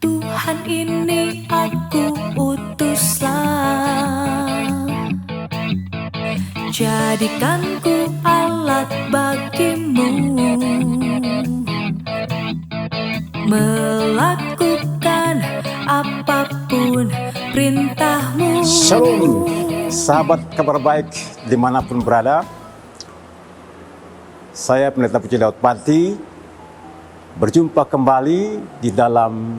Tuhan ini aku utuslah, jadikanku alat bagimu, melakukan apapun perintahmu. Shalom, sahabat kabar baik dimanapun berada. Saya Pendeta Puji Daud Pati berjumpa kembali di dalam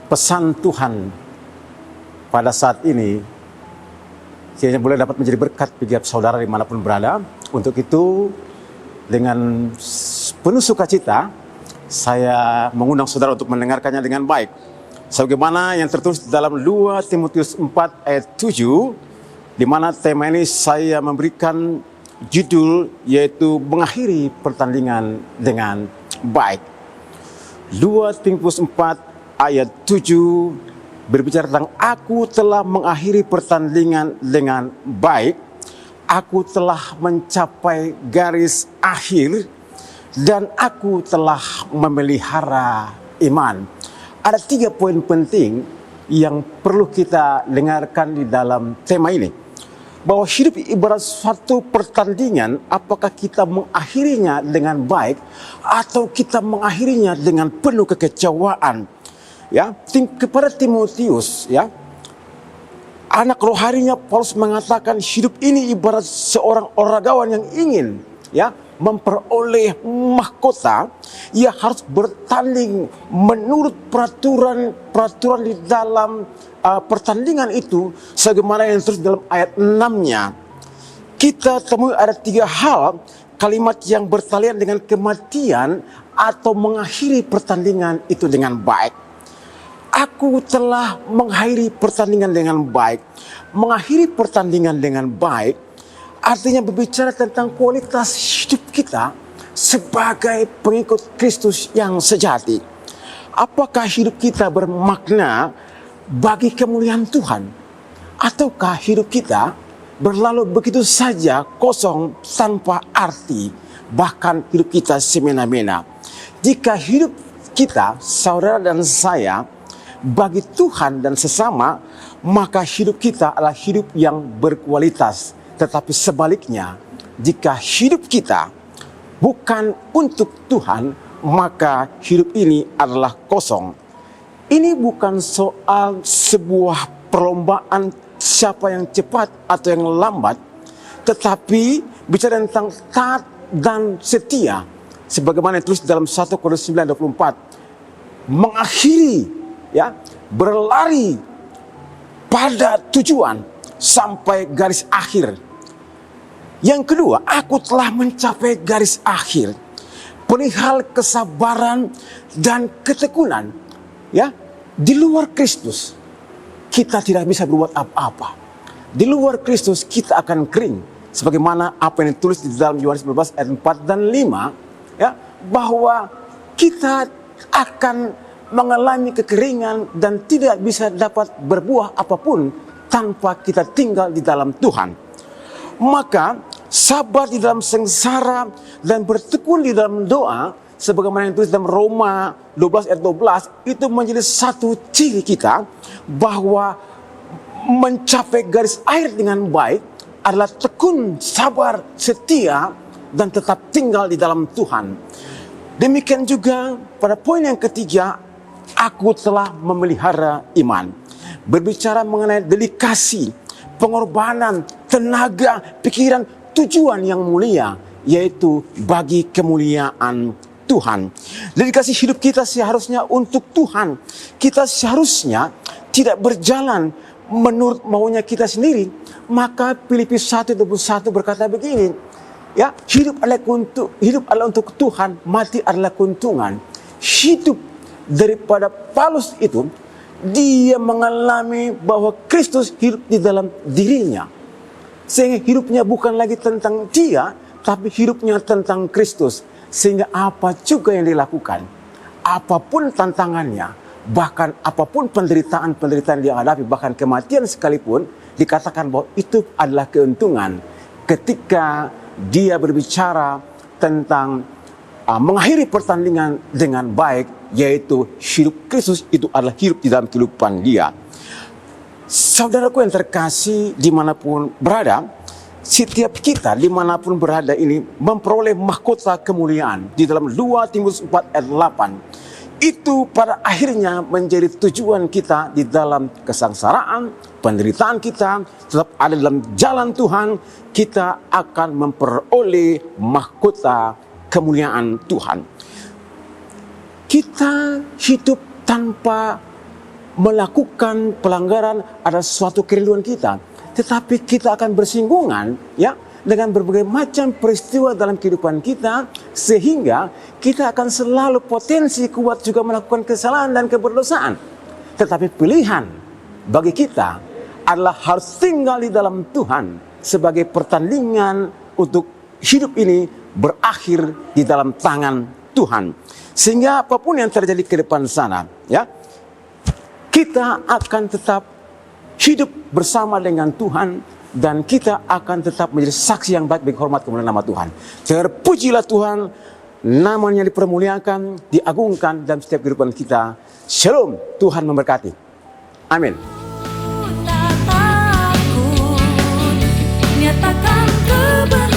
pesan Tuhan pada saat ini. Kiranya boleh dapat menjadi berkat bagi saudara dimanapun berada. Untuk itu, dengan penuh sukacita, saya mengundang saudara untuk mendengarkannya dengan baik. Sebagaimana yang tertulis dalam 2 Timotius 4 ayat 7, di mana tema ini saya memberikan judul yaitu mengakhiri pertandingan dengan baik. 2 Timotius 4 ayat 7 berbicara tentang aku telah mengakhiri pertandingan dengan baik, aku telah mencapai garis akhir, dan aku telah memelihara iman. Ada 3 poin penting yang perlu kita dengarkan di dalam tema ini. Bahwa hidup ibarat suatu pertandingan, apakah kita mengakhirinya dengan baik atau kita mengakhirinya dengan penuh kekecewaan. Ya, kepada Timotius, ya, anak rohaninya Paulus mengatakan hidup ini ibarat seorang oragawan yang ingin, ya, memperoleh mahkota. Ia harus bertanding menurut peraturan di dalam pertandingan itu, sebagaimana yang terus dalam ayat 6-nya. Kita temui ada 3 hal kalimat yang bertalian dengan kematian atau mengakhiri pertandingan itu dengan baik. Aku telah mengakhiri pertandingan dengan baik. Mengakhiri pertandingan dengan baik artinya berbicara tentang kualitas hidup kita sebagai pengikut Kristus yang sejati. Apakah hidup kita bermakna bagi kemuliaan Tuhan? Ataukah hidup kita berlalu begitu saja kosong tanpa arti, bahkan hidup kita semena-mena? Jika hidup kita, saudara dan saya, bagi Tuhan dan sesama, maka hidup kita adalah hidup yang berkualitas. Tetapi sebaliknya, jika hidup kita bukan untuk Tuhan, maka hidup ini adalah kosong. Ini bukan soal sebuah perlombaan siapa yang cepat atau yang lambat, tetapi bicara tentang taat dan setia. Sebagaimana ditulis dalam 1 Korintus 9:24, mengakhiri, ya, berlari pada tujuan sampai garis akhir. Yang kedua, aku telah mencapai garis akhir. Perihal kesabaran dan ketekunan, ya, di luar Kristus kita tidak bisa berbuat apa-apa. Di luar Kristus kita akan kering, sebagaimana apa yang ditulis di dalam Yohanes 11 ayat 4 dan 5, ya, bahwa kita akan mengalami kekeringan dan tidak bisa dapat berbuah apapun tanpa kita tinggal di dalam Tuhan. Maka sabar di dalam sengsara dan bertekun di dalam doa, sebagaimana yang ditulis dalam Roma 12 ayat 12, itu menjadi satu ciri kita bahwa mencapai garis akhir dengan baik adalah tekun, sabar, setia, dan tetap tinggal di dalam Tuhan. Demikian juga pada poin yang ketiga, aku telah memelihara iman. Berbicara mengenai dedikasi, pengorbanan, tenaga, pikiran, tujuan yang mulia, yaitu bagi kemuliaan Tuhan. Dedikasi hidup kita seharusnya untuk Tuhan. Kita seharusnya tidak berjalan menurut maunya kita sendiri. Maka Filipi 1:21 berkata begini, ya, hidup adalah untuk Tuhan, mati adalah keuntungan. Hidup daripada Paulus itu, dia mengalami bahwa Kristus hidup di dalam dirinya, sehingga hidupnya bukan lagi tentang dia, tapi hidupnya tentang Kristus. Sehingga apa juga yang dilakukan, apapun tantangannya, bahkan apapun penderitaan dia hadapi, bahkan kematian sekalipun, dikatakan bahwa itu adalah keuntungan ketika dia berbicara tentang mengakhiri pertandingan dengan baik, yaitu hidup Kristus itu adalah hidup di dalam kehidupan dia. Saudaraku yang terkasih dimanapun berada, setiap kita dimanapun berada ini memperoleh mahkota kemuliaan. Di dalam 2 Timotius 4 ayat 8, itu pada akhirnya menjadi tujuan kita di dalam kesengsaraan, penderitaan kita, tetap ada dalam jalan Tuhan, kita akan memperoleh mahkota kemuliaan Tuhan. Kita hidup tanpa melakukan pelanggaran ada suatu kerinduan kita, tetapi kita akan bersinggungan ya dengan berbagai macam peristiwa dalam kehidupan kita, sehingga kita akan selalu potensi kuat juga melakukan kesalahan dan keberdosaan. Tetapi pilihan bagi kita adalah harus tinggal di dalam Tuhan sebagai pertandingan untuk hidup ini berakhir di dalam tangan Tuhan. Sehingga apapun yang terjadi ke depan sana, ya, kita akan tetap hidup bersama dengan Tuhan, dan kita akan tetap menjadi saksi yang baik bagi hormat kemuliaan nama Tuhan. Terpujilah Tuhan, namanya dipermuliakan, diagungkan dalam setiap kehidupan kita. Shalom, Tuhan memberkati. Amin. Tak takut, nyatakan kebenaran.